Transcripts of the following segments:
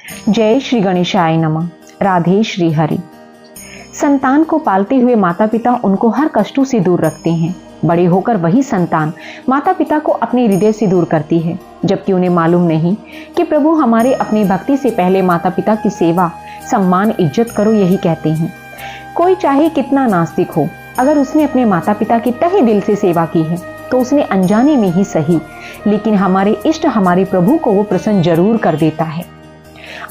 जय श्री गणेशाय नमः। राधे श्री हरि। संतान को पालते हुए माता पिता उनको हर कष्टों से दूर रखते हैं। बड़े होकर वही संतान माता पिता को अपने हृदय से दूर करती है, जबकि उन्हें मालूम नहीं कि प्रभु हमारे अपनी भक्ति से पहले माता पिता की सेवा, सम्मान, इज्जत करो यही कहते हैं। कोई चाहे कितना नास्तिक हो, अगर उसने अपने माता पिता की तहे दिल से सेवा की है तो उसने अनजाने में ही सही, लेकिन हमारे इष्ट हमारे प्रभु को वो प्रसन्न जरूर कर देता है।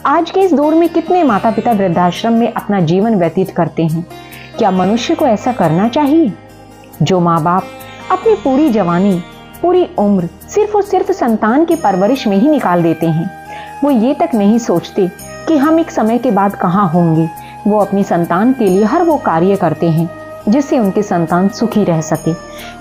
आज के इस दौर में कितने माता पिता वृद्धाश्रम में अपना जीवन व्यतीत करते हैं। क्या मनुष्य को ऐसा करना चाहिए? जो माँ बाप अपनी पूरी जवानी, पूरी उम्र सिर्फ और सिर्फ संतान की परवरिश में ही निकाल देते हैं, वो ये तक नहीं सोचते कि हम एक समय के बाद कहाँ होंगे। वो अपनी संतान के लिए हर वो कार्य करते हैं जिससे उनके संतान सुखी रह सके।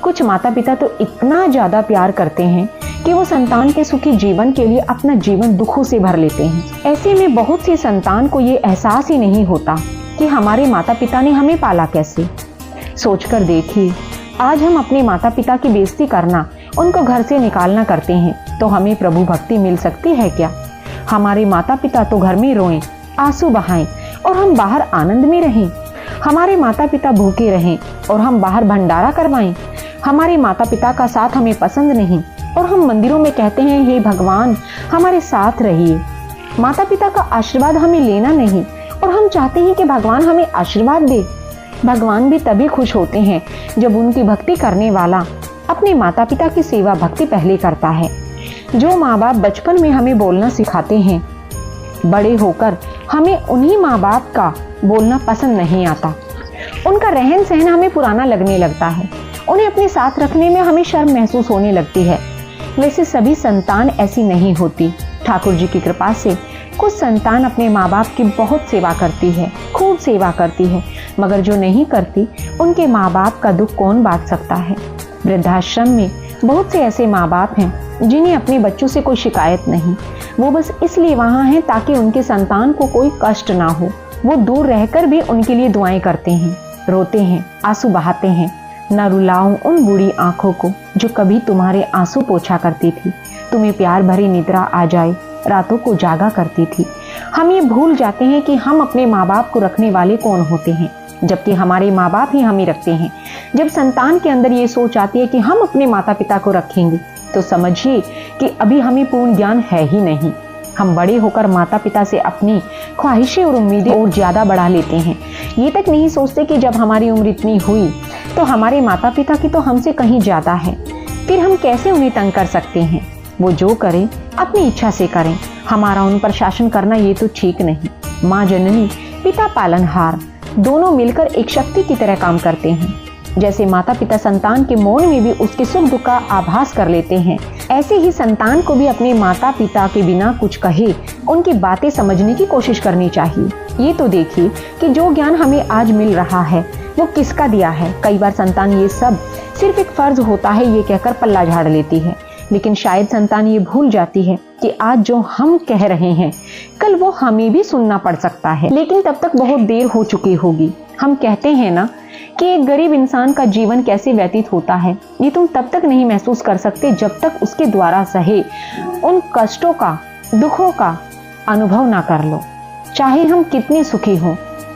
कुछ माता पिता तो इतना ज्यादा प्यार करते हैं कि वो संतान के सुखी जीवन के लिए अपना जीवन दुखों से भर लेते हैं। ऐसे में बहुत सी संतान को ये एहसास ही नहीं होता कि हमारे माता पिता ने हमें पाला कैसे। सोचकर देखिए, आज हम अपने माता पिता की बेइज्जती करना, उनको घर से निकालना करते हैं तो हमें प्रभु भक्ति मिल सकती है क्या? हमारे माता पिता तो घर में रोएं, आंसू बहाएं और हम बाहर आनंद में रहें। हमारे माता पिता भूखे रहें और हम बाहर भंडारा करवाएं। हमारे माता पिता का साथ हमें पसंद नहीं और हम मंदिरों में कहते हैं हे भगवान हमारे साथ रहिए। माता पिता का आशीर्वाद हमें लेना नहीं और हम चाहते हैं कि भगवान हमें आशीर्वाद दे। भगवान भी तभी खुश होते हैं जब उनकी भक्ति करने वाला अपने माता पिता की सेवा भक्ति पहले करता है। जो माँ बाप बचपन में हमें बोलना सिखाते हैं, बड़े होकर हमें उन्हीं माँ बाप का बोलना पसंद नहीं आता। उनका रहन सहन हमें पुराना लगने लगता है, उन्हें अपने साथ रखने में हमें शर्म महसूस होने लगती है। वैसे सभी संतान ऐसी नहीं होती। ठाकुर जी की कृपा से कुछ संतान अपने माँ बाप की बहुत सेवा करती है, खूब सेवा करती है, मगर जो नहीं करती उनके माँ बाप का दुख कौन बांट सकता है। वृद्धाश्रम में बहुत से ऐसे माँ बाप हैं जिन्हें अपने बच्चों से कोई शिकायत नहीं। वो बस इसलिए वहाँ हैं ताकि उनके संतान को कोई कष्ट ना हो। वो दूर रहकर भी उनके लिए दुआएं करते हैं, रोते हैं, आंसू बहाते हैं। न रुलाऊं उन बूढ़ी आंखों को जो कभी तुम्हारे आंसू पोंछा करती थी, तुम्हें प्यार भरी निद्रा आ जाए रातों को जागा करती थी। हम ये भूल जाते हैं कि हम अपने माँ बाप को रखने वाले कौन होते हैं, जबकि हमारे माँ बाप ही हमें रखते हैं। जब संतान के अंदर ये सोच आती है कि हम अपने माता पिता को रखेंगे तो समझिए कि अभी हमें पूर्ण ज्ञान है ही नहीं। हम बड़े होकर माता पिता से अपनी ख्वाहिशें और उम्मीदें और ज्यादा बढ़ा लेते हैं। ये तक नहीं सोचते कि जब हमारी उम्र इतनी हुई तो हमारे माता पिता की तो हमसे कहीं ज्यादा है, फिर हम कैसे उन्हें तंग कर सकते हैं। वो जो करें अपनी इच्छा से करें, हमारा उन पर शासन करना ये तो ठीक नहीं। माँ जननी पिता पालनहार दोनों मिलकर एक शक्ति की तरह काम करते हैं। जैसे माता पिता संतान के मौन में भी उसके सुख दुख का आभास कर लेते हैं, ऐसे ही संतान को भी अपने माता पिता के बिना कुछ कहे उनकी बातें समझने की कोशिश करनी चाहिए। ये तो देखिए कि जो ज्ञान हमें आज मिल रहा है वो किसका दिया है। कई बार संतान ये सब सिर्फ एक फर्ज होता है ये कहकर पल्ला झाड़ लेती है, लेकिन शायद संतान ये भूल जाती है कि आज जो हम कह रहे हैं कल वो हमें भी सुनना पड़ सकता है, लेकिन तब तक बहुत देर हो चुकी होगी। हम कहते हैं ना कि एक गरीब इंसान का जीवन कैसे व्यतीत होता है, ये तुम तब तक नहीं महसूस कर सकते जब तक उसके द्वारा सहे उन कष्टों का, दुखों का अनुभव ना कर लो। चाहे हम कितने सुखी हों,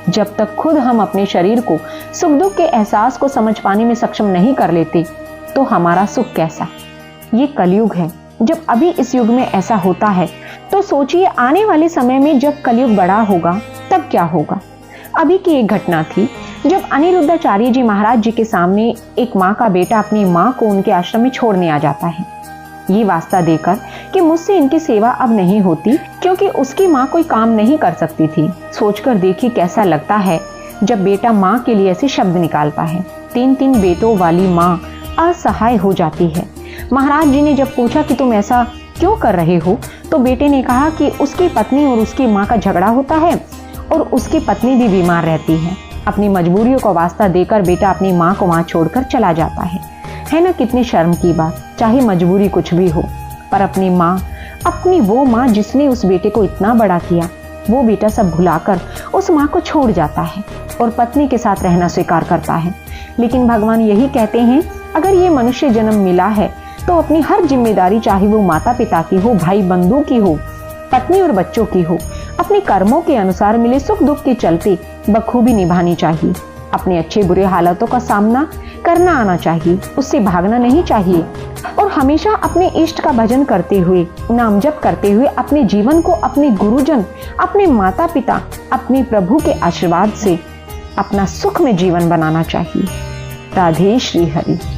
जब तक खुद हम अपने शरीर को सुख दुख के एहसास को समझ पाने में सक्षम नहीं कर लेते तो हमारा सुख कैसा। ये कलयुग है। जब अभी इस युग में ऐसा होता है तो सोचिए आने वाले समय में जब कलयुग बड़ा होगा तब क्या होगा। अभी की एक घटना थी जब अनिरुद्धाचार्य जी महाराज जी के सामने एक माँ का बेटा अपनी माँ को उनके आश्रम में छोड़ने आ जाता है, ये वास्ता देकर कि मुझसे इनकी सेवा अब नहीं होती क्योंकि उसकी माँ कोई काम नहीं कर सकती थी। सोचकर देखिए कैसा लगता है जब बेटा माँ के लिए ऐसे शब्द निकालता है। 3 बेटों वाली माँ असहाय हो जाती है। महाराज जी ने जब पूछा कि तुम ऐसा क्यों कर रहे हो तो बेटे ने कहा कि उसकी पत्नी और उसकी माँ का झगड़ा होता है और उसकी पत्नी भी बीमार रहती है। अपनी मजबूरियों का वास्ता देकर बेटा अपनी माँ को वहां छोड़कर चला जाता है ना। कितनी शर्म की बात। चाहे मजबूरी कुछ भी हो, पर अपनी माँ, अपनी वो माँ जिसने उस बेटे को इतना बड़ा किया, वो बेटा सब भुलाकर उस माँ को छोड़ जाता है और पत्नी के साथ रहना स्वीकार करता है। लेकिन भगवान यही कहते हैं अगर ये मनुष्य जन्म मिला है तो अपनी हर जिम्मेदारी, चाहे वो माता पिता की हो, भाई बंधु की हो, पत्नी और बच्चों की हो, अपने कर्मों के अनुसार मिले सुख दुख के चलते बखूबी निभानी चाहिए। अपने अच्छे बुरे हालातों का सामना करना आना चाहिए, उससे भागना नहीं चाहिए और हमेशा अपने इष्ट का भजन करते हुए, नाम जप करते हुए अपने जीवन को अपने गुरुजन, अपने माता पिता, अपने प्रभु के आशीर्वाद से अपना सुख में जीवन बनाना चाहिए। राधे श्री हरि।